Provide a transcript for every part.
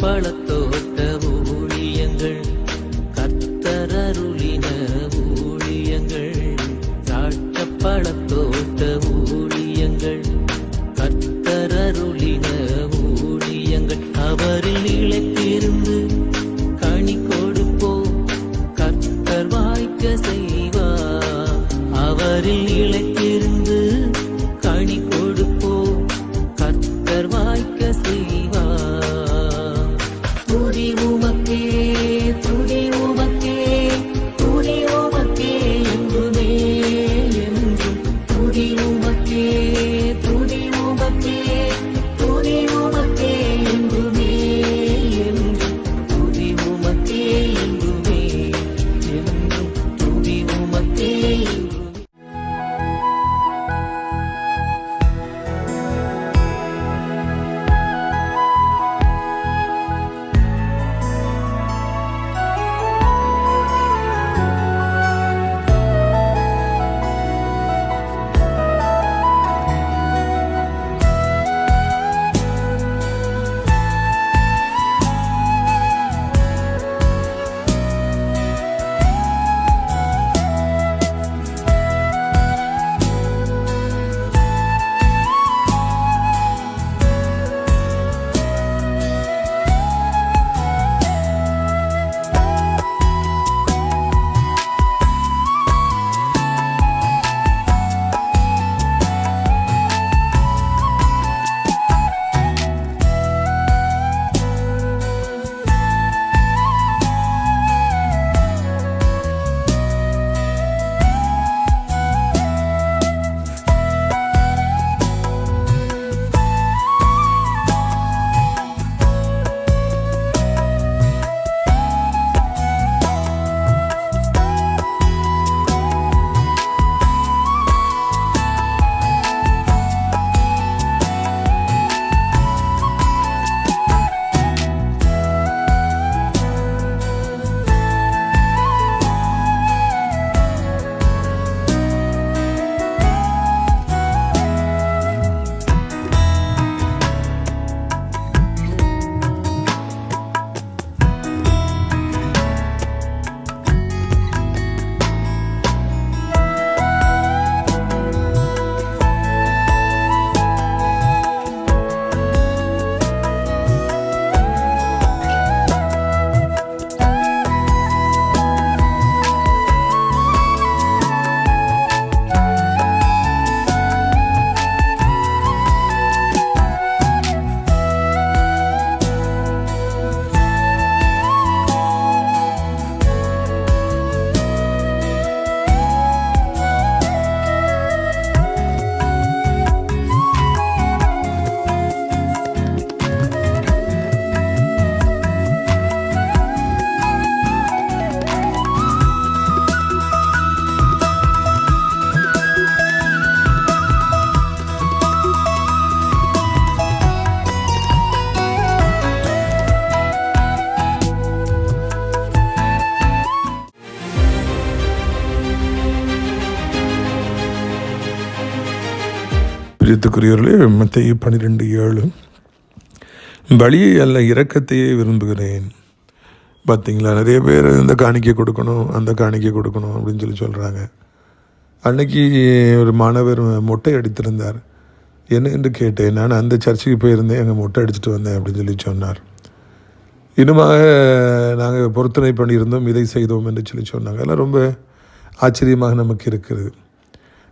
பழத்தோட்ட ஊழியங்கள், கர்த்தரருளின ஊழியங்கள். திராட்சை பழத்தோட்ட ஊழியங்கள், கர்த்தரருளின ஊழியங்கள். அவரில் நிலைத்திருந்து கனி கொடுப்போம், கர்த்தர் வாய்க்க செய்வார். அவரில் நிலைத்திருந்து கனி கொடுப்போம், கர்த்தர் வாய்க்க செய்வார். துதி உமக்கே, துதி உமக்கே, துதி உமக்கே என்றுமே என்றும். துதி உமக்கே, துதி உமக்கே, துதி உமக்கே என்றுமே என்றும். துதி உமக்கே என்றுமே என்றும். துதி உமக்கே என்றுமே. பிரியத்துக்குரியவர்களே, மத்தேயு 12:7 பலியை அல்ல இரக்கத்தையே விரும்புகிறேன். பார்த்தீங்களா, நிறைய பேர் இந்த காணிக்கை கொடுக்கணும், அந்த காணிக்கை கொடுக்கணும் அப்படின்னு சொல்கிறாங்க. அன்னைக்கு ஒரு மாணவர் மொட்டை அடித்திருந்தார். என்ன என்று கேட்டேன். நான் அந்த சர்ச்சுக்கு போயிருந்தேன், அங்கே மொட்டை அடிச்சுட்டு வந்தேன் அப்படின்னு சொன்னார். இன்னுமாக நாங்கள் பொருத்தனை பண்ணியிருந்தோம், இதை செய்தோம் என்று சொன்னாங்க. அதெல்லாம் ரொம்ப ஆச்சரியமாக நமக்கு இருக்கிறது.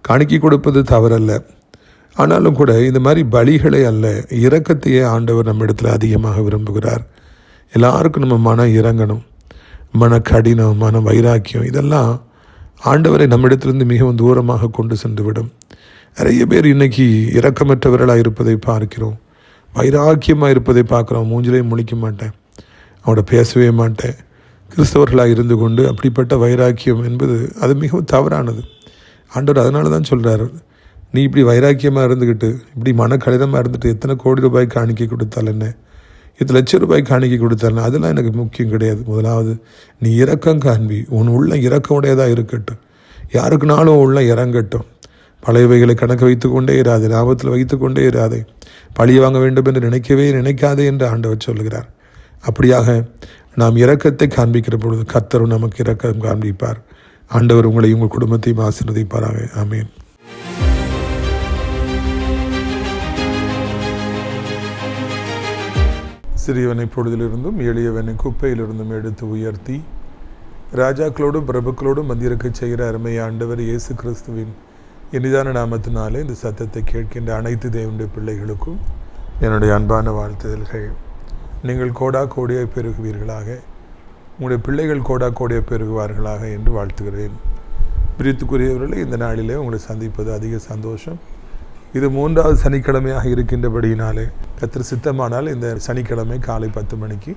காணிக்கை கொடுப்பது தவறல்ல, ஆனாலும் கூட இந்த மாதிரி பலிகளை அல்ல, இரக்கத்தையே ஆண்டவர் நம்ம இடத்துல அதிகமாக விரும்புகிறார். எல்லாருக்கும் நம்ம மனம் இறங்கணும், மன கடினம், மன வைராக்கியம், இதெல்லாம் ஆண்டவரை நம்மிடத்திலிருந்து மிகவும் தூரமாக கொண்டு சென்று விடும். நிறைய பேர் இன்றைக்கி இரக்கமற்றவர்களாக இருப்பதை பார்க்கிறோம், வைராக்கியமாக இருப்பதை பார்க்குறோம். மூஞ்சிலையும் முழிக்க மாட்டேன், அவனோட பேசவே மாட்டேன், கிறிஸ்தவர்களாக இருந்து கொண்டு அப்படிப்பட்ட வைராக்கியம் என்பது அது மிகவும் தவறானது. ஆண்டவர் அதனால தான் சொல்கிறார், நீ இப்படி வைராக்கியமாக இருந்துக்கிட்டு இப்படி மனக்கடினமாக இருந்துட்டு எத்தனை கோடி ரூபாய் காணிக்கை கொடுத்தால் என்ன, எத்தனை லட்சம் ரூபாய் காணிக்கை கொடுத்தாலும் அதெல்லாம் எனக்கு முக்கியம் கிடையாது. முதலாவது நீ இரக்கம் காண்பி, உன் உள்ள இரக்கமுடையதாக இருக்கட்டும், யாருக்குனாலும் உள்ள இறங்கட்டும். பழையவைகளை கணக்கு வைத்து கொண்டே இராதே, லாபத்தில் வைத்து கொண்டே இராதே, பழிய வாங்க வேண்டும் என்று நினைக்கவே நினைக்காதே என்று ஆண்டவர் சொல்கிறார். அப்படியாக நாம் இரக்கத்தை காண்பிக்கிற பொழுது கர்த்தரும் நமக்கு இரக்கம் காண்பிப்பார். ஆண்டவர் உங்களை உங்கள் குடும்பத்தையும் ஆசீர்வதிப்பாராக. ஆமென். சிறியவனை பொழுதிலிருந்தும் எளியவனை குப்பையிலிருந்தும் எடுத்து உயர்த்தி ராஜாக்களோடும் பிரபுக்களோடும் மந்திருக்கச் செய்கிற அருமை ஆண்டவர் இயேசு கிறிஸ்துவின் இனிதான நாமத்தினாலே இந்த சத்தத்தை கேட்கின்ற அனைத்து தேவனுடைய பிள்ளைகளுக்கும் என்னுடைய அன்பான வாழ்த்துதல்கள். நீங்கள் கோடா கோடியாய் பெருகுவீர்களாக, உங்களுடைய பிள்ளைகள் கோடா கோடியாய் பெருகுவார்களாக என்று வாழ்த்துகிறேன். பிரித்துக்குரியவர்களே, இந்த நாளிலே உங்களை சந்திப்பது அதிக சந்தோஷம். இது 3வது சனிக்கிழமையாக இருக்கின்றபடியினாலே கர்த்தர் சித்தமானால் இந்த சனிக்கிழமை காலை 10 மணிக்கு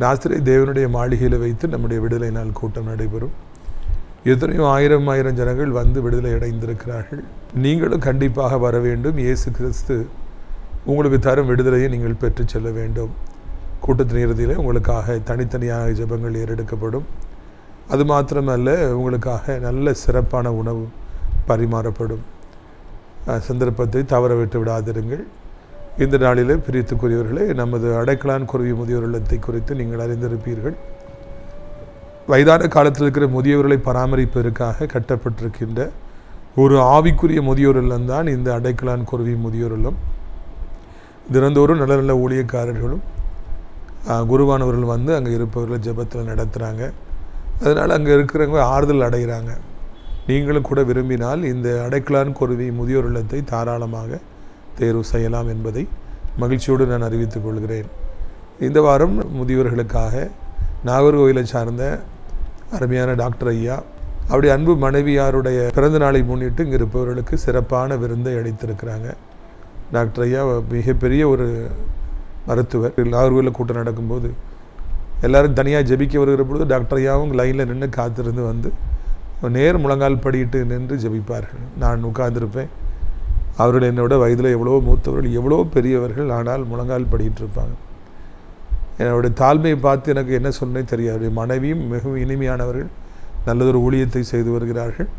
நாசரே தேவனுடைய மாளிகையில் வைத்து நம்முடைய விடுதலை நாள் கூட்டம் நடைபெறும். எத்தனையோ ஆயிரம் ஜனங்கள் வந்து விடுதலை அடைந்திருக்கிறார்கள். நீங்களும் கண்டிப்பாக வர வேண்டும். இயேசு கிறிஸ்து உங்களுக்கு தரும் விடுதலையை நீங்கள் பெற்று செல்ல வேண்டும். கூட்டத்தின் இறுதியில் உங்களுக்காக தனித்தனியாக ஜெபங்கள் ஏறெடுக்கப்படும். அது மாத்திரமல்ல, உங்களுக்காக நல்ல சிறப்பான உணவு பரிமாறப்படும். சந்தர்ப்பத்தை தவற விட்டு விடாதிருங்கள். இந்த நாளிலே பிரித்துக்குரியவர்களே, நமது அடைக்கலான் குருவி முதியோர் இல்லத்தை குறித்து நீங்கள் அறிந்திருப்பீர்கள். வயதான காலத்தில் இருக்கிற முதியோர்களை பராமரிப்பதற்காக கட்டப்பட்டிருக்கின்ற ஒரு ஆவிக்குரிய முதியோர் இல்லம்தான் இந்த அடைக்கலான் குருவி முதியோர் இல்லம். தினந்தோறும் நல்ல நல்ல ஊழியக்காரர்களும் குருவானவர்கள் வந்து அங்கே இருப்பவர்களை ஜெபத்தில் நடத்துகிறாங்க. அதனால் அங்கே இருக்கிறவங்க ஆறுதல் அடைகிறாங்க. நீங்களும் கூட விரும்பினால் இந்த அடைக்கலான் குருவி முதியோர் இல்லத்தை தாராளமாக தேர்வு செய்யலாம் என்பதை மகிழ்ச்சியோடு நான் அறிவித்துக் கொள்கிறேன். இந்த வாரம் முதியோர்களுக்காக நாகர்கோவிலை சார்ந்த அருமையான டாக்டர் ஐயா அவருடைய அன்பு மனைவியாருடைய பிறந்த நாளை முன்னிட்டு இங்கே இருப்பவர்களுக்கு சிறப்பான விருந்தை அளித்திருக்கிறாங்க. டாக்டர் ஐயா மிகப்பெரிய ஒரு மருத்துவர். நாகர்கோவிலில் கூட்டம் நடக்கும்போது எல்லோரும் தனியாக ஜெபிக்க வருகிற பொழுது டாக்டர் ஐயாவும் லைனில் நின்று காத்திருந்து வந்து நேர் முழங்கால் படிட்டு நின்று ஜெபிப்பார்கள். நான் உட்கார்ந்திருப்பேன். அவர்கள் என்னோட வயதில் எவ்வளோ மூத்தவர்கள், எவ்வளோ பெரியவர்கள், ஆனால் முழங்கால் படிட்டு இருப்பாங்க. என்னுடைய தாழ்மையை பார்த்து எனக்கு என்ன சொன்னே தெரியாது. மனைவியும் மிகவும் இனிமையானவர்கள், நல்லதொரு ஊழியத்தை செய்து வருகிறார்கள்.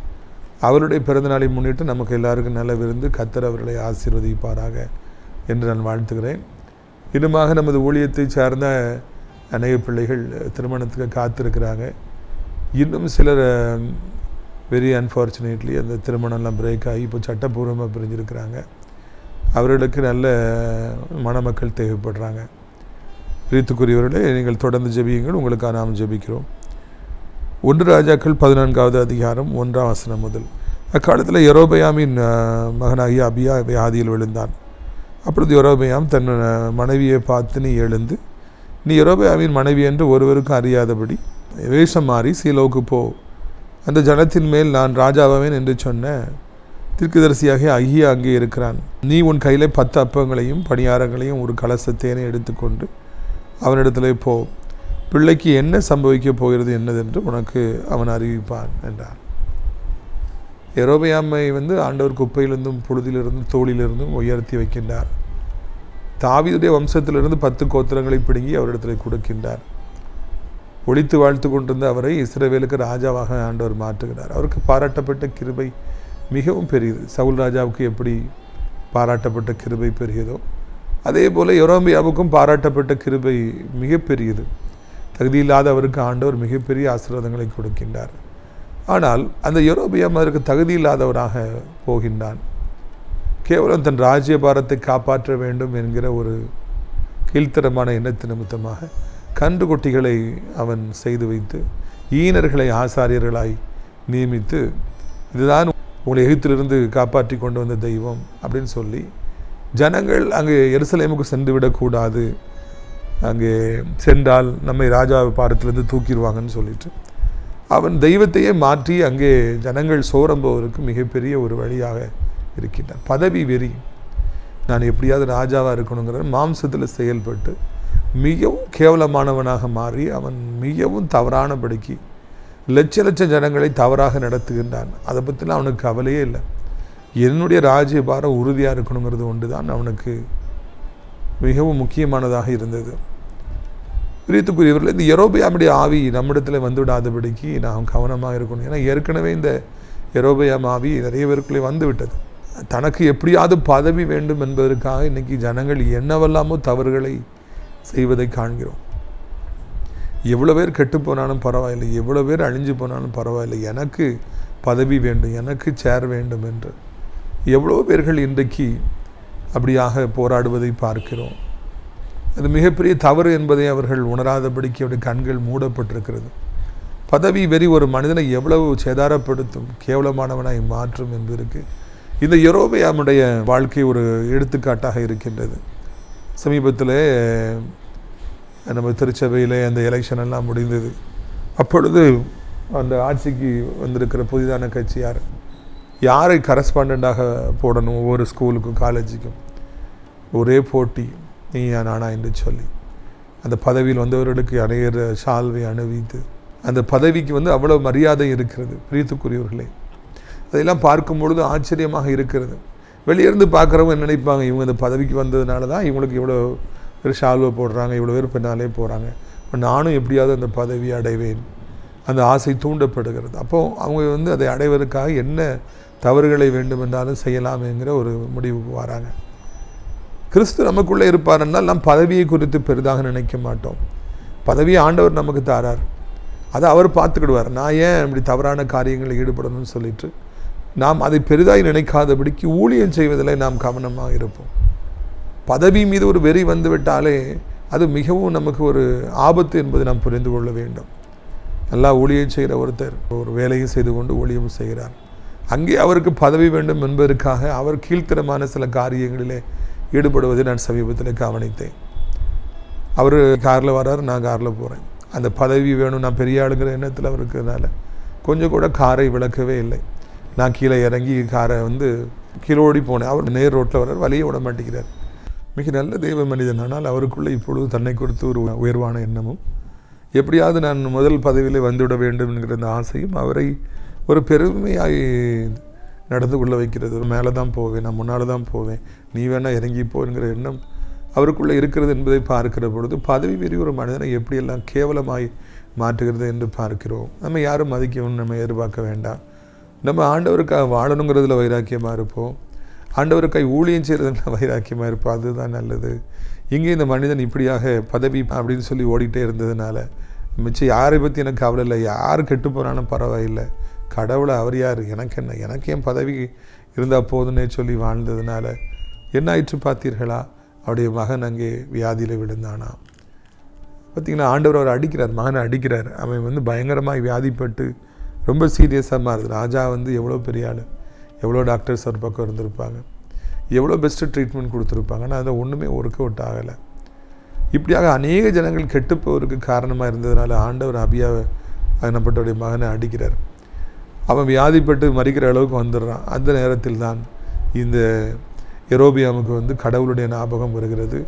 அவருடைய பிறந்தநாளை முன்னிட்டு நமக்கு எல்லாருக்கும் நல்ல விருந்து. கர்த்தர் அவர்களை ஆசீர்வதிப்பாராக என்று நான் வாழ்த்துகிறேன். இன்னுமாக நமது ஊழியத்தை சார்ந்த அநேக பிள்ளைகள் திருமணத்துக்கு காத்திருக்கிறாங்க. இன்னும் சிலர் வெரி அன்ஃபார்ச்சுனேட்லி அந்த திருமணம்லாம் பிரேக் ஆகி இப்போ சட்டப்பூர்வமாக பிரிஞ்சிருக்கிறாங்க. அவர்களுக்கு நல்ல மணமக்கள் தேவைப்படுறாங்க. பிரித்துக்குரியவர்களே, நீங்கள் தொடர்ந்து ஜெபியுங்கள். உங்களுக்காக நாம் ஜெபிக்கிறோம். 1 ராஜாக்கள் 14வது அதிகாரம் 1ஆம் வசனம் முதல். அக்காலத்தில் யெரொபெயாமின் மகனாகிய அபியா வியாதியில் விழுந்தான். அப்பொழுது யெரொபெயாம் தன் மனைவியை பார்த்து, நீ எழுந்து நீ யெரொபெயாமின் மனைவி என்று ஒருவருக்கும் அறியாதபடி வேஷம் மாறி சீலோவுக்கு போ. அந்த ஜனத்தின் மேல் நான் ராஜாவேன் என்று சொன்ன தீர்க்கதரிசியாக அகியா அங்கே இருக்கிறான். நீ உன் கையில் 10 அப்பங்களையும் பணியாரங்களையும் ஒரு கலசத்தேனை எடுத்துக்கொண்டு அவனிடத்தில் போ. பிள்ளைக்கு என்ன சம்பவிக்கப் போகிறது என்னதென்று உனக்கு அவன் அறிவிப்பான் என்றான். யெரொபெயாமை ஆண்டவர் குப்பையிலிருந்தும் புழுதிலிருந்தும் தோளிலிருந்தும் உயர்த்தி வைக்கின்றார். தாவீதுடைய வம்சத்திலிருந்து 10 கோத்திரங்களை பிடுங்கி அவரிடத்தில் கொடுக்கின்றார். ஒழித்து வாழ்த்து கொண்டிருந்த அவரை இஸ்ரவேலுக்கு ராஜாவாக ஆண்டவர் மாற்றுகிறார். அவருக்கு பாராட்டப்பட்ட கிருபை மிகவும் பெரியது. சவுல் ராஜாவுக்கு எப்படி பாராட்டப்பட்ட கிருபை பெரியதோ அதே போல் யெரொபெயாமுக்கும் பாராட்டப்பட்ட கிருபை மிகப்பெரியது. தகுதியில்லாத அவருக்கு ஆண்டவர் மிகப்பெரிய ஆசீர்வாதங்களை கொடுக்கின்றார். ஆனால் அந்த யெரொபெயாம் அதற்கு தகுதியில்லாதவராக போகின்றான். கேவலம் தன் ராஜ்யபாரத்தை காப்பாற்ற வேண்டும் என்கிற ஒரு கீழ்த்தரமான எண்ணத்து நிமித்தமாக கன்றுக்குட்டிகளை அவன் செய்து வைத்து ஈனர்களை ஆசாரியர்களாய் நியமித்து, இதுதான் உங்களை எகிப்திலிருந்து காப்பாற்றி கொண்டு வந்த தெய்வம் அப்படின்னு சொல்லி ஜனங்கள் அங்கே எருசலேமுக்கு சென்று விடக்கூடாது, அங்கே சென்றால் நம்மை ராஜா பாரத்திலிருந்து தூக்கிடுவாங்கன்னு சொல்லிட்டு அவன் தெய்வத்தையே மாற்றி அங்கே ஜனங்கள் சோரம்போவதற்கு மிகப்பெரிய ஒரு வழியாக இருக்கின்றான். பதவி வெறி, நான் எப்படியாவது ராஜாவாக இருக்கணுங்கிற மாம்சத்தில் செயல்பட்டு மிகவும் கேவலமானவனாக மாறி அவன் மிகவும் தவறானபடிக்கு லட்ச ஜனங்களை தவறாக நடத்துகின்றான். அதை பற்றிலாம் அவனுக்கு கவலையே இல்லை. என்னுடைய ராஜ்யபாரம் உறுதியாக இருக்கணுங்கிறது ஒன்று தான் அவனுக்கு மிகவும் முக்கியமானதாக இருந்தது. பிரியத்துக்குரியவர்கள், இந்த யெரொபெயாமுடைய ஆவி நம்மிடத்தில் வந்துவிடாதபடிக்கு நாம் கவனமாக இருக்கணும். ஏன்னா ஏற்கனவே இந்த யெரொபெயாம் ஆவி நிறைய பேருக்குள்ளே வந்து விட்டது. தனக்கு எப்படியாவது பதவி வேண்டும் என்பதற்காக இன்றைக்கி ஜனங்கள் என்னவெல்லாமோ தவறுகளை செய்வதை காண்கிறோம். எவ்வளோ பேர் கெட்டு போனாலும் பரவாயில்லை, எவ்வளோ பேர் அழிஞ்சு போனாலும் பரவாயில்லை, எனக்கு பதவி வேண்டும், எனக்கு சேர் வேண்டும் என்று எவ்வளோ பேர்கள் இன்றைக்கு அப்படியாக போராடுவதை பார்க்கிறோம். அது மிகப்பெரிய தவறு என்பதை அவர்கள் உணராதபடிக்கு அவருடைய கண்கள் மூடப்பட்டிருக்கிறது. பதவி வெறி ஒரு மனிதனை எவ்வளவு சேதாரப்படுத்தும், கேவலமானவனாய் மாற்றும் என்பதற்கு இந்த யெரொபெயாமுடைய வாழ்க்கை ஒரு எடுத்துக்காட்டாக இருக்கின்றது. சமீபத்தில் நம்ம திருச்சபையில் அந்த எலெக்ஷன் எல்லாம் முடிந்தது. அப்பொழுது அந்த ஆட்சிக்கு வந்திருக்கிற புதிதான கட்சி யாரை கரஸ்பாண்டாக போடணும், ஒவ்வொரு ஸ்கூலுக்கும் காலேஜுக்கும் ஒரே போட்டி, நீயா நானா என்று சொல்லி அந்த பதவியில் வந்தவர்களுக்கு அநேகர் சால்வை அணிவித்து அந்த பதவிக்கு அவ்வளோ மரியாதை இருக்கிறது. பிரியத்துக்குரியவர்களே, அதையெல்லாம் பார்க்கும் பொழுது ஆச்சரியமாக இருக்கிறது. வெளியிருந்து பார்க்குறவங்க என்ன நினைப்பாங்க, இவங்க அந்த பதவிக்கு வந்ததுனால தான் இவங்களுக்கு இவ்வளோ பேர் ஷால்வை போடுறாங்க, இவ்வளோ பேர் பின்னாலே போகிறாங்க, நானும் எப்படியாவது அந்த பதவியை அடைவேன், அந்த ஆசை தூண்டப்படுகிறது. அப்போது அவங்க அதை அடைவதற்காக என்ன தவறுகளை வேண்டுமென்றாலும் செய்யலாம் என்கிற ஒரு முடிவுக்கு வராங்க. கிறிஸ்து நமக்குள்ளே இருப்பாரென்றால் நாம் பதவியை குறித்து பெரிதாக நினைக்க மாட்டோம். பதவியை ஆண்டவர் நமக்கு தாரார், அதை அவர் பார்த்துக்கிடுவார். நான் ஏன் இப்படி தவறான காரியங்களில் ஈடுபடணும்னு சொல்லிட்டு நாம் அதை பெரிதாய் நினைக்காதபடிக்கு ஊழியம் செய்வதில் நாம் கவனமாக இருப்போம். பதவி மீது ஒரு வெறி வந்துவிட்டாலே அது மிகவும் நமக்கு ஒரு ஆபத்து என்பதை நாம் புரிந்து கொள்ள வேண்டும். நல்லா ஊழியம் செய்கிற ஒருத்தர் ஒரு வேலையை செய்து கொண்டு ஊழியம் செய்கிறார். அங்கே அவருக்கு பதவி வேண்டும் என்பதற்காக அவர் கீழ்த்தரமான சில காரியங்களிலே ஈடுபடுவதை நான் சமீபத்தில் கவனித்தேன். அவர் காரில் வர்றார், நான் காரில் போகிறேன். அந்த பதவி வேணும், நான் பெரிய ஆளுங்கிற எண்ணத்தில் அவர் இருக்கிறதுனால கொஞ்சம் கூட காரை விளக்கவே இல்லை. நான் கீழே இறங்கி காரை கீழோடி போனேன். அவர் நேர் ரோட்டில் வர்றார், வழியை விட மாட்டேங்கிறார். மிக நல்ல தெய்வ மனிதன். ஆனால் அவருக்குள்ளே இப்பொழுது தன்னை கொடுத்து ஒரு உயர்வான எண்ணமும், எப்படியாவது நான் முதல் பதவியில் வந்துவிட வேண்டும் என்கிற அந்த ஆசையும் அவரை ஒரு பெருமையாய் நடந்து கொள்ள வைக்கிறது. மேலே தான் போவேன், நான் முன்னால் தான் போவேன், நீ வேணால் இறங்கி போங்கிற எண்ணம் அவருக்குள்ளே இருக்கிறது என்பதை பார்க்கிற பொழுது பதவி வெறி ஒரு மனிதனை எப்படியெல்லாம் கேவலமாய் மாற்றுகிறது என்று பார்க்கிறோம். நம்ம யாரும் மதிக்கவும் நம்ம எதிர்பார்க்க வேண்டாம். நம்ம ஆண்டவருக்காக வாழணுங்கிறதுல வைராக்கியமாக இருப்போம், ஆண்டவருக்காக ஊழியம் செய்கிறதுல வைராக்கியமாக இருப்போம். அதுதான் நல்லது. இங்கே இந்த மனிதன் இப்படியாக பதவி அப்படின்னு சொல்லி ஓடிட்டே இருந்ததுனால மிச்சம் யாரை பற்றி எனக்கு கவலை இல்லை, யார் கெட்டு போனாலும் பரவாயில்லை, கடவுளை அவர் யார், எனக்கு என்ன, எனக்கு என் பதவி இருந்தால் போதுன்னே சொல்லி வாழ்ந்ததுனால என்ன ஆயிற்று பார்த்தீர்களா? அவருடைய மகன் அங்கே வியாதியில் விழுந்தானா. பார்த்திங்கன்னா, ஆண்டவர் அவர் அடிக்கிறார், மகனை அடிக்கிறார். அவன் பயங்கரமாக வியாதிப்பட்டு ரொம்ப சீரியஸாக மாறுது. ராஜா எவ்வளோ பெரிய ஆள், எவ்வளோ டாக்டர்ஸ் ஒரு பக்கம் இருந்திருப்பாங்க, எவ்வளோ பெஸ்ட்டு ட்ரீட்மெண்ட் கொடுத்துருப்பாங்க. ஆனால் அதை ஒன்றுமே ஒர்க் அவுட் ஆகலை. இப்படியாக அநேக ஜனங்கள் கெட்டுப்போருக்கு காரணமாக இருந்ததுனால ஆண்டவர் அபியாவை அகனப்பட்டவருடைய மகனை அடிக்கிறார். அவன் வியாதிப்பட்டு மறிக்கிற அளவுக்கு வந்துடுறான். அந்த நேரத்தில் தான் இந்த யெரொபெயாமுக்கு கடவுளுடைய ஞாபகம் வருகிறது.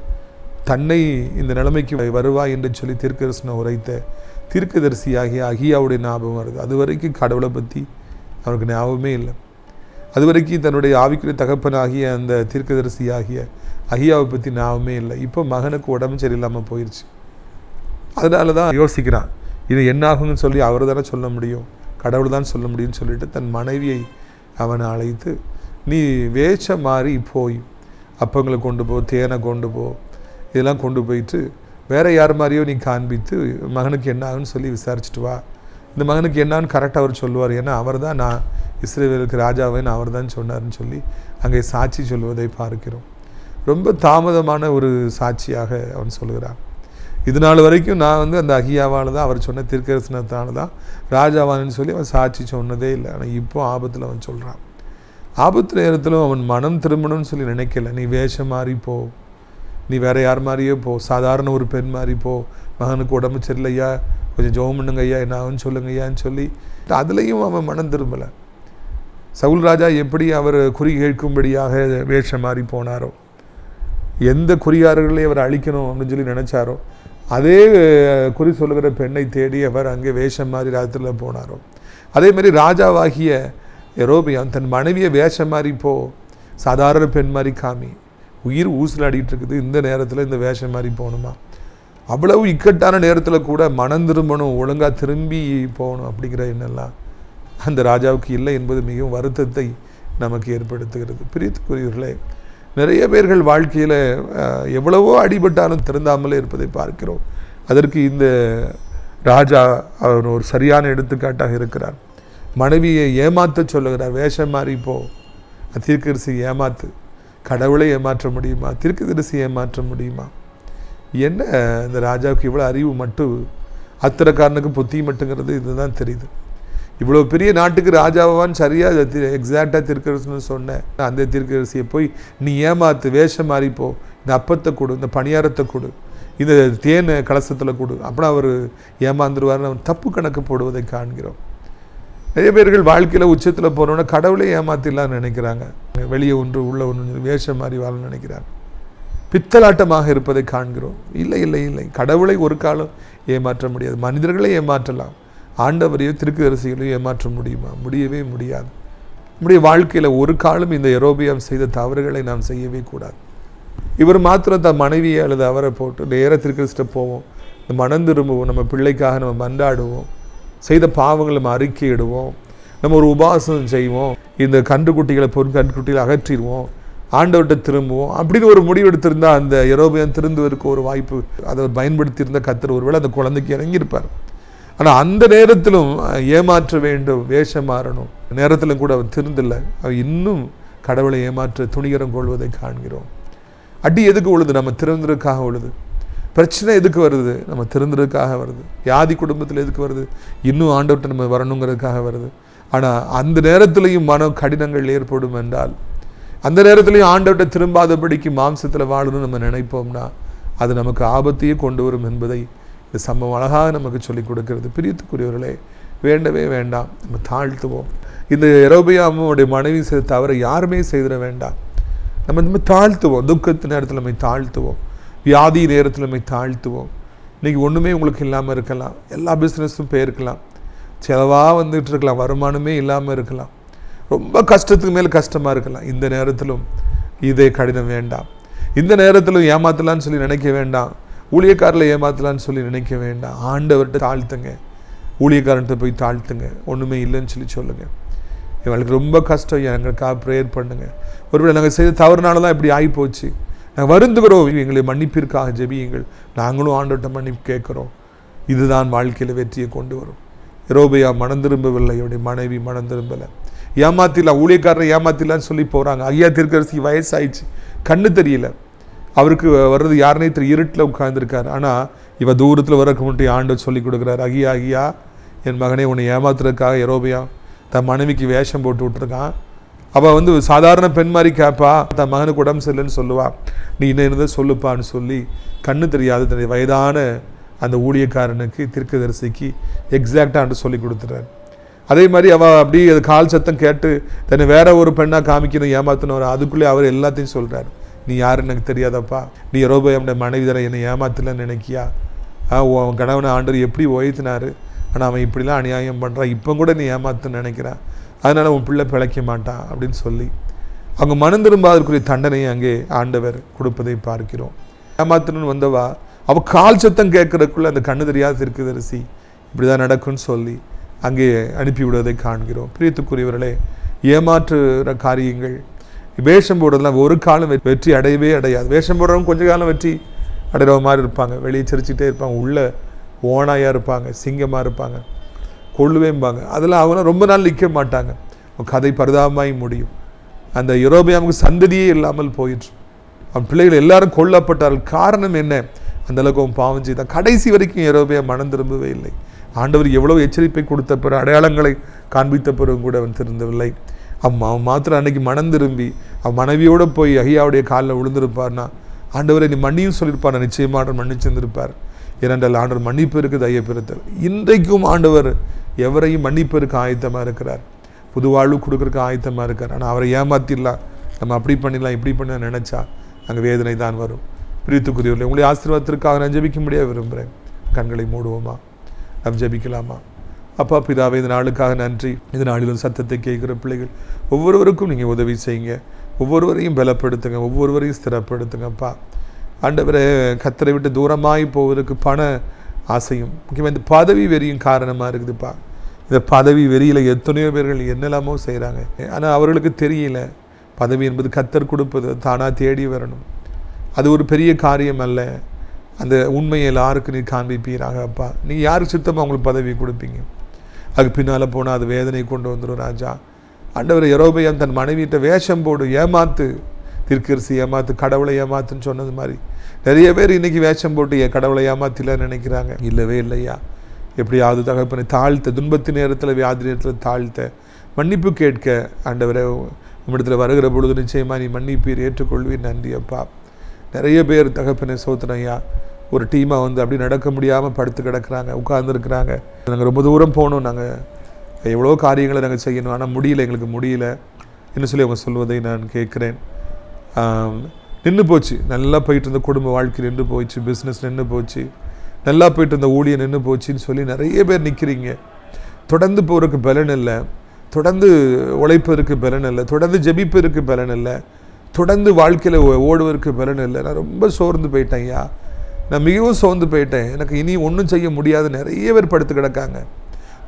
தன்னை இந்த நிலைமைக்கு வருவாய் என்று சொல்லி தீர்க்கதரிசனம் உரைத்த தீர்க்கதரிசியாகிய அகியாவுடைய ஞாபகம் வருது. அது வரைக்கும் கடவுளை பற்றி அவருக்கு ஞாபகமே இல்லை. அது வரைக்கும் தன்னுடைய ஆவிக்குரிய தகப்பனாகிய அந்த தீர்க்கதரிசியாகிய அகியாவை பற்றி ஞாபகமே இல்லை. இப்போ மகனுக்கு உடம்பு சரியில்லாமல் போயிடுச்சு. அதனால தான் யோசிக்கிறான், இது என்னாகும்னு சொல்லி அவர் தானே சொல்ல முடியும், கடவுள் தான் சொல்ல முடியும்னு சொல்லிட்டு தன் மனைவியை அவனை அழைத்து, நீ வேஷம் மாறி போய் அப்பங்களை கொண்டு போ, தேனை கொண்டு போ, இதெல்லாம் கொண்டு போயிட்டு வேறு யார் மாதிரியோ நீ காண்பித்து மகனுக்கு என்ன ஆகுன்னு சொல்லி விசாரிச்சுட்டு வா. இந்த மகனுக்கு என்னான்னு கரெக்டாக அவர் சொல்லுவார், ஏன்னா அவர் தான் நான் இஸ்ரவேலுக்கு ராஜாவேன்னு அவர் தான் சொன்னார்னு சொல்லி அங்கே சாட்சி சொல்வதை பார்க்கிறோம். ரொம்ப தாமதமான ஒரு சாட்சியாக அவன் சொல்கிறான். இது நாள் வரைக்கும் நான் அந்த அகியாவால் தான் அவர் சொன்ன தீர்க்கதரிசனத்தால் தான் ராஜாவான்னு சொல்லி அவன் சாட்சி சொன்னதே இல்லை. ஆனால் இப்போ ஆபத்தில் அவன் சொல்கிறான். ஆபத்து நேரத்திலும் அவன் மனம் திரும்பணும்னு சொல்லி நினைக்கல. நீ வேஷம் மாறி போ, நீ வேறு யார் மாதிரியோ போ, சாதாரண ஒரு பெண் மாதிரி போ, மகனுக்கு உடம்பு சரியில்லையா, கொஞ்சம் ஜெபம் பண்ணுங்க ஐயா, என்ன ஆகுன்னு சொல்லுங்க ஐயான்னு சொல்லி அதுலேயும் அவன் மனம் திரும்பலை. சவுல் ராஜா எப்படி அவர் குறி கேட்கும்படியாக வேஷம் மாறி போனாரோ, எந்த குறியாளர்களையும் அவர் அழிக்கணும் அப்படின்னு சொல்லி நினச்சாரோ, அதே குறி சொல்லுகிற பெண்ணை தேடி அவர் அங்கே வேஷம் மாதிரி ராத்திரியில் போனாரோ, அதே மாதிரி ராஜாவாகிய யெரொபெயாம் தன் மனைவியை வேஷம் மாதிரி போ, சாதாரண பெண் மாதிரி காமி, உயிர் ஊசலாடிட்டு இருக்குது, இந்த நேரத்தில் இந்த வேஷம் மாதிரி போகணுமா, அவ்வளவு இக்கட்டான நேரத்தில் கூட மனம் திரும்பணும், ஒழுங்காக திரும்பி போகணும் அப்படிங்கிற எண்ணெல்லாம் அந்த ராஜாவுக்கு இல்லை என்பது மிகவும் வருத்தத்தை நமக்கு ஏற்படுத்துகிறது. பிரியத்துக்குரியவர்களே, நிறைய பேர்கள் வாழ்க்கையில் எவ்வளவோ அடிபட்டாலும் திருந்தாமலே இருப்பதை பார்க்கிறோம். அதற்கு இந்த ராஜா அவர் ஒரு சரியான எடுத்துக்காட்டாக இருக்கிறார். மனைவியை ஏமாற்ற சொல்லுகிறார். வேஷம் மாறி போ, தீர்க்கதரிசி ஏமாத்து. கடவுளை ஏமாற்ற முடியுமா? தீர்க்கதரிசி ஏமாற்ற முடியுமா? என்ன இந்த ராஜாவுக்கு இவ்வளோ அறிவு மட்டும், அத்திரக்காரனுக்கு புத்தி மட்டுங்கிறது இதுதான் தெரியுது. இவ்வளோ பெரிய நாட்டுக்கு ராஜாவான்னு சரியாக எக்ஸாக்டாக தீர்க்கதரிசின்னு சொன்னேன். அந்த தீர்க்கதரிசியை போய் நீ ஏமாத்து, வேஷம் மாறிப்போ, இந்த அப்பத்தை கொடு, இந்த பணியாரத்தை கொடு, இந்த தேன் கலசத்தில் கொடு, அப்படின்னா அவர் ஏமாந்துருவார்னு அவன் தப்பு கணக்கு போடுவதை காண்கிறோம். நிறைய பேர்கள் வாழ்க்கையில் உச்சத்தில் போனோன்னா கடவுளே ஏமாத்திடலான்னு நினைக்கிறாங்க. வெளியே ஒன்று உள்ள ஒன்று வேஷம் மாறி வாழ நினைக்கிறாங்க. பித்தலாட்டமாக இருப்பதை காண்கிறோம். இல்லை இல்லை இல்லை, கடவுளை ஒரு காலம் ஏமாற்ற முடியாது. மனிதர்களை ஏமாற்றலாம், ஆண்டவரையோ தீர்க்கதரிசிகளையும் ஏமாற்ற முடியுமா? முடியவே முடியாது. நம்முடைய வாழ்க்கையில் ஒரு காலம் இந்த யெரொபெயாம் செய்த தவறுகளை நாம் செய்யவே கூடாது. இவர் மாத்திரம் தன் மனைவியை அல்லது அவரை போட்டு நேர தீர்க்கதரிசிட்ட போவோம், மனம் திரும்புவோம், நம்ம பிள்ளைக்காக நம்ம மன்றாடுவோம், செய்த பாவங்களை நம்ம அறிக்கையிடுவோம், நம்ம ஒரு உபாசனம் செய்வோம், இந்த கன்றுக்குட்டிகளை கன்றுக்குட்டிகளை அகற்றிடுவோம், ஆண்டவர்கிட்ட திரும்புவோம் அப்படின்னு ஒரு முடிவு எடுத்திருந்தால் அந்த யெரொபெயாம் திருந்துவதற்கு ஒரு வாய்ப்பு அதை பயன்படுத்தியிருந்த கர்த்தர் ஒருவேளை அந்த குழந்தைக்கு இறங்கியிருப்பார். ஆனால் அந்த நேரத்திலும் ஏமாற்ற வேண்டும், வேஷம் மாறணும் நேரத்திலும் கூட அவர் திருந்தலை. அவர் இன்னும் கடவுளை ஏமாற்ற துணிகரம் கொள்வதை காண்கிறோம். அடி எதுக்கு உழுது? நம்ம திருந்துறதுக்காக உழுது. பிரச்சனை எதுக்கு வருது? நம்ம திருந்துறதுக்காக வருது. வியாதி குடும்பத்தில் எதுக்கு வருது? இன்னும் ஆண்டவர்கிட்ட நம்ம வரணுங்கிறதுக்காக வருது. ஆனால் அந்த நேரத்திலையும் மன கடினங்கள் ஏற்படும் என்றால், அந்த நேரத்திலையும் ஆண்டவர்கிட்ட திரும்பாதபடிக்கு மாம்சத்தில் வாழணும்னு நம்ம நினைப்போம்னா அது நமக்கு ஆபத்தையே கொண்டு வரும் என்பதை இந்த சம்பவம் அழகாக நமக்கு சொல்லிக் கொடுக்கிறது. பிரியத்துக்குரியவர்களே, வேண்டவே வேண்டாம், நம்ம தாழ்த்துவோம். இந்த யெரொபெயாமுடைய மனைவி செய்த தவறை யாருமே செய்திட வேண்டாம். நம்ம தாழ்த்துவோம். துக்கத்து நேரத்தில் நம்ம தாழ்த்துவோம், வியாதி நேரத்தில் நம்ம தாழ்த்துவோம். இன்றைக்கி ஒன்றுமே உங்களுக்கு இல்லாமல் இருக்கலாம், எல்லா பிஸ்னஸும் போயிருக்கலாம், செலவாக வந்துட்டு இருக்கலாம், வருமானமே இல்லாமல் இருக்கலாம், ரொம்ப கஷ்டத்துக்கு மேலே கஷ்டமாக இருக்கலாம். இந்த நேரத்திலும் இதே கடினம் வேண்டாம். இந்த நேரத்திலும் ஏமாத்தலான்னு சொல்லி நினைக்க வேண்டாம், ஊழியக்காரில் ஏமாத்தலான்னு சொல்லி நினைக்க வேண்டாம். ஆண்டவர்கிட்ட தாழ்த்துங்க, ஊழியக்காரன்ட்ட போய் தாழ்த்துங்க, ஒன்றுமே இல்லைன்னு சொல்லி சொல்லுங்கள். எங்களுக்கு ரொம்ப கஷ்டம், எங்களுக்காக ப்ரேயர் பண்ணுங்கள். ஒருவேளை நாங்கள் செய்த தவறுனால தான் இப்படி ஆகிப்போச்சு, நாங்கள் வருந்துகிறோம், எங்களை மன்னிப்பிற்காக ஜெபியுங்கள், நாங்களும் ஆண்டவர்கிட்ட மன்னிப்பு கேட்குறோம். இதுதான் வாழ்க்கையில் வெற்றியை கொண்டு வரும். யெரொபெயாம் மனம் திரும்பவில்லை, அவருடைய மனைவி மனம் திரும்பலை. ஏமாத்திடலாம், ஊழியக்காரரை ஏமாத்திடலான்னு சொல்லி போகிறாங்க. ஐயா தீர்க்கதரிசிக்கு வயசாயிடுச்சு, கண்ணு தெரியல, அவருக்கு வர்றது யாருனே தெரிய, இருட்டில் உட்கார்ந்துருக்காரு. ஆனால் இவன் தூரத்தில் வரக்கு மட்டும் ஆண்டவர் சொல்லி கொடுக்குறாரு, அகியா அகியா என் மகனே, உன்னை ஏமாத்துறதுக்காக யெரொபெயாம் தன் மனைவிக்கு வேஷம் போட்டு விட்டுருக்கான். அவள் சாதாரண பெண் மாதிரி கேட்பா, தன் மகனுக்கு உடம்பு சரியில்லைன்னு சொல்லுவா, நீ என்ன சொல்லுப்பான்னு சொல்லி கண்ணு தெரியாத தன்னுடைய வயதான அந்த ஊழியக்காரனுக்கு தீர்க்கதரிசிக்கு எக்ஸாக்டாக சொல்லி கொடுத்துறாரு. அதே மாதிரி அவள் அப்படியே அது கால் சத்தம் கேட்டு தன்னை வேற ஒரு பெண்ணாக காமிக்கணும், ஏமாத்தினவர். அதுக்குள்ளே அவர் எல்லாத்தையும் சொல்கிறார், நீ யாருன்னு எனக்கு தெரியாதப்பா, நீ யெரொபெயாமுடைய மனைவி தானே, என்னை ஏமாத்தலன்னு நினைக்கியா? உன் கணவனை ஆண்டவர் எப்படி உயர்த்தினாரு, ஆனால் அவன் இப்படிலாம் அநியாயம் பண்ணுறான், இப்போ கூட நீ ஏமாத்துன்னு நினைக்கிறான், அதனால் உன் பிள்ளை பிழைக்க மாட்டான் அப்படின்னு சொல்லி அவங்க மனம் திரும்பாதற்குரிய தண்டனையை அங்கே ஆண்டவர் கொடுப்பதை பார்க்கிறோம். ஏமாத்தணுன்னு வந்தவா அவள் கால் சத்தம் கேட்கறதுக்குள்ள அந்த கண்ணு தெரியாத தீர்க்கதரிசி இப்படி தான் நடக்கும்னு சொல்லி அங்கே அனுப்பிவிடுவதை காண்கிறோம். பிரியத்துக்குரியவர்களே, ஏமாற்றுகிற காரியங்கள், வேஷம் போடுறதுலாம் ஒரு காலம் வெற்றி அடையவே அடையாது. வேஷம் போடுறவங்க கொஞ்ச காலம் வெற்றி அடைகிற மாதிரி இருப்பாங்க, வெளியே சிரிச்சுட்டே இருப்பாங்க, உள்ள ஓனாயாக இருப்பாங்க, சிங்கமாக இருப்பாங்க, கொள்ளுவேம்பாங்க. அதெல்லாம் அவங்க ரொம்ப நாள் நிற்க மாட்டாங்க, கதை பரிதாபமாய் முடியும். அந்த யெரொபெயாமுக்கு சந்ததியே இல்லாமல் போயிற்று, அவன் பிள்ளைகள் எல்லாரும் கொல்லப்பட்டார்கள். காரணம் என்ன? அந்தளவுக்கு அவன் பாவம் செய்தான். கடைசி வரைக்கும் யெரொபெயாம் மனம் திரும்பவே இல்லை. ஆண்டவர் எவ்வளோ எச்சரிப்பை கொடுத்த பிறகு, அடையாளங்களை காண்பித்த பிறகும் கூட அவன் திருந்தவில்லை. அவன் மாத்திரம் அன்னைக்கு மனம் திரும்பி அவன் மனைவியோடு போய் அகியாவுடைய காலில் விழுந்திருப்பார்னா ஆண்டவரை நீ மன்னியும் சொல்லியிருப்பார், நிச்சயமாக மன்னிச்சிருந்திருப்பார். ஏனென்றால் ஆண்டவர் மன்னிப்பதற்கு தயை பெறுத்தல். இன்றைக்கும் ஆண்டவர் எவரையும் மன்னிப்பதற்கு ஆயத்தமாக இருக்கிறார், புது வாழ்வு கொடுக்கறதுக்கு ஆயத்தமாக இருக்கார். ஆனால் அவரை ஏமாத்திடலாம், நம்ம அப்படி பண்ணிடலாம் இப்படி பண்ணலாம் நினச்சா அங்கே வேதனை தான் வரும். பிரியத்துக்குரியவர்களே, உங்களுடைய ஆசீர்வாதத்திற்காக நான் ஜெபிக்க முடியாது விரும்புகிறேன். கண்களை மூடுவோமா, நாம் ஜெபிக்கலாமா? அப்பா பிதாவே, இந்த நாளுக்காக நன்றி. இந்த நாளிலும் சத்தத்தை கேட்குற பிள்ளைகள் ஒவ்வொருவருக்கும் நீங்கள் உதவி செய்யுங்க, ஒவ்வொருவரையும் பலப்படுத்துங்க, ஒவ்வொருவரையும் ஸ்திரப்படுத்துங்கப்பா. ஆண்டவரே, கர்த்தரை விட்டு தூரமாகி போவதற்கு பண ஆசையும் முக்கியமாக இந்த பதவி வெறியும் காரணமாக இருக்குதுப்பா. இந்த பதவி வெறியில் எத்தனையோ பேர்கள் என்னெல்லாமோ செய்கிறாங்க, ஆனால் அவர்களுக்கு தெரியல பதவி என்பது கர்த்தர் கொடுப்பது, தானாக தேடி வரணும். அது ஒரு பெரிய காரியம் அல்ல. அந்த உண்மையை எல்லாருக்கும் நீ காண்பிப்பீராக அப்பா. நீ யாருக்கு சித்தமாக அவங்களுக்கு பதவி கொடுப்பீங்க. அதுக்கு பின்னால் போனால் அது வேதனை கொண்டு வந்துடும் ராஜா. ஆண்டவர் யெரொபெயாம் தன் மனைவியிட்ட வேஷம் போடு, ஏமாத்து, தீர்க்கதரிசி ஏமாத்து, கடவுளை ஏமாத்துன்னு சொன்னது மாதிரி நிறைய பேர் இன்றைக்கி வேஷம் போட்டு கடவுளை ஏமாத்தில நினைக்கிறாங்க. இல்லவே இல்லையா. எப்படியாவது தகப்பனை தாழ்த்த, துன்பத்தின் நேரத்தில் வியாதி நேரத்தில் தாழ்த்த, மன்னிப்பு கேட்க ஆண்டவரை உம்மிடத்தில் வருகிற பொழுது நிச்சயமாக நீ மன்னிப்பீர், ஏற்றுக்கொள்வீர். நன்றி அப்பா. நிறைய பேர் தகப்பனை சோத்திரம் ஐயா ஒரு டீமாக வந்து அப்படி நடக்க முடியாமல் படுத்து கிடக்கிறாங்க, உட்கார்ந்துருக்குறாங்க. நாங்கள் ரொம்ப தூரம் போகணும், நாங்கள் எவ்வளோ காரியங்களை நாங்கள் செய்யணும், ஆனால் முடியல, எங்களுக்கு முடியல என்ன சொல்லி அவங்க சொல்வதை நான் கேட்குறேன். நின்று போச்சு, நல்லா போயிட்டு இருந்த குடும்ப வாழ்க்கை நின்று போச்சு, பிஸ்னஸ் நின்று போச்சு, நல்லா போயிட்டு இருந்த ஊழியம் நின்று போச்சுன்னு சொல்லி நிறைய பேர் நிற்கிறீங்க. தொடர்ந்து போகிறதுக்கு பலன் இல்லை, தொடர்ந்து உழைப்பதற்கு பலன் இல்லை, தொடர்ந்து ஜெபிப்பதற்கு பலன் இல்லை, தொடர்ந்து வாழ்க்கையில் ஓடுவதற்கு பலன் இல்லை. நான் ரொம்ப சோர்ந்து போயிட்டேன் ஐயா, நான் மிகவும் சோர்ந்து போயிட்டேன், எனக்கு இனி ஒன்றும் செய்ய முடியாது. நிறைய பேர் படுத்து கிடக்காங்க,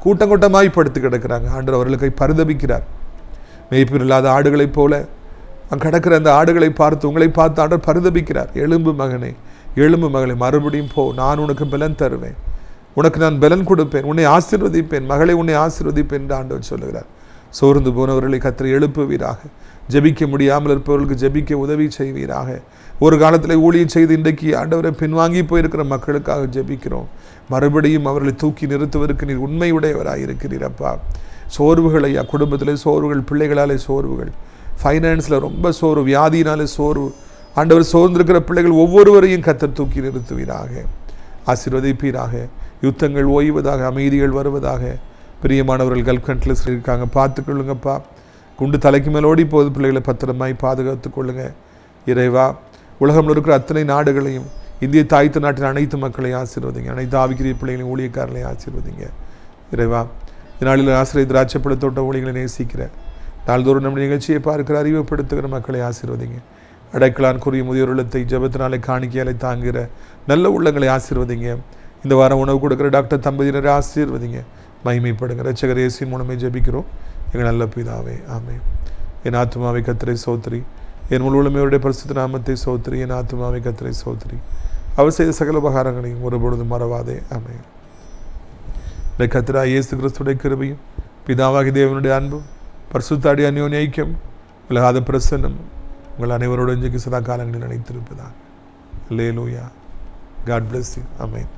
கூட்டம் கூட்டமாய் படுத்து கிடக்கிறாங்க. ஆண்டவர் அவர்களுக்கு பரிதபிக்கிறார். மேய்ப்பர் இல்லாத ஆடுகளைப் போல கிடக்கிற அந்த ஆடுகளை பார்த்து உங்களை பார்த்து ஆண்டவர் பரிதபிக்கிறார். எழும்பு மகனே, எழும்பு மகளே, மறுபடியும் போ, நான் உனக்கு பலன் தருவேன், உனக்கு நான் பலன் கொடுப்பேன், உன்னை ஆசீர்வதிப்பேன், மகளை உன்னை ஆசீர்வதிப்பேன் என்று ஆண்டவர் சொல்லுகிறார். சோர்ந்து போனவர்களை கர்த்தர் எழுப்புவீராக. ஜெபிக்க முடியாமல் இருப்பவர்களுக்கு ஜெபிக்க உதவி செய்வீராக. ஒரு காலத்தில் ஊழியம் செய்து இன்றைக்கு ஆண்டவரை பின்வாங்கி போயிருக்கிற மக்களுக்காக ஜெபிக்கிறோம். மறுபடியும் அவர்களை தூக்கி நிறுத்துவதற்கு நீர் உண்மை உடையவராக இருக்கிறீர் அப்பா. சோர்வுகள் ஐயா, குடும்பத்தில் சோர்வுகள், பிள்ளைகளாலே சோர்வுகள், ஃபைனான்ஸில் ரொம்ப சோர்வு, வியாதியினாலே சோர்வு, ஆண்டவர் சோர்ந்திருக்கிற பிள்ளைகள் ஒவ்வொருவரையும் கர்த்தர் தூக்கி நிறுத்துவீராக, ஆசீர்வதிப்பீராக. யுத்தங்கள் ஓய்வதாக, அமைதிகள் வருவதாக. பிரியமானவர்கள் கல்ஃப் கண்ட்ரிஸ் இருக்காங்க, பார்த்துக்கொள்ளுங்கப்பா. குண்டு தலைக்கு மேல் ஓடி போது பிள்ளைகளை பத்திரமாய் பாதுகாத்து கொள்ளுங்க இறைவா. உலகத்தில் இருக்கிற அத்தனை நாடுகளையும், இந்திய தாய்த்து நாட்டின் அனைத்து மக்களையும் ஆசீர்வதிங்க, அனைத்து ஆவிக்குரிய பிள்ளைகளையும் ஊழியக்காரர்களையும் ஆசீர்வதிங்க இறைவா. இதனாளில் ஆசிரியர் திராட்சைப்பழ தோட்ட ஊழியர்களை நேசிக்கிற, நாள்தோறும் நம்ம நிகழ்ச்சியை பார்க்கிற, அறிவுப்படுத்துகிற மக்களை ஆசீர்வதிங்க. அடைக்கலான் கூறிய முதியோர் உள்ளத்தை ஜெபத்தினாலே காணிக்கையாலே தாங்குகிற நல்ல உள்ளங்களை ஆசீர்வதிங்க. இந்த வாரம் உணவு கொடுக்குற டாக்டர் தம்பதியினரை ஆசீர்வதிங்க, மகிமைப்படுங்க. இரட்சகர் இயேசுவின் மூலமே ஜெபிக்கிறோம் எங்கள் நல்ல பிதாவே, ஆமென். என் ஆத்துமாவை கர்த்தரை சோத்திரி, என் முழு உலமையுடைய பரிசுத்த நாமத்தை சோத்திரி. என் ஆத்துமாவை கர்த்தரை சோத்திரி, அவர் செய்த சகல உபகாரங்களையும் ஒருபொழுதும் மறவாதே, ஆமென். இந்த கர்த்தராகிய இயேசு கிறிஸ்துவின் கிருபையும் பிதாவாகிய தேவனுடைய அன்பும் பரிசுத்த அந்யோன்ய ஐக்கியம் விலகாத பிரசன்னம் உங்கள் அனைவரோடு இன்றைக்கு சதா காலங்களில் நினைத்திருப்பதாக. அல்லேலூயா. God bless you. ஆமென்.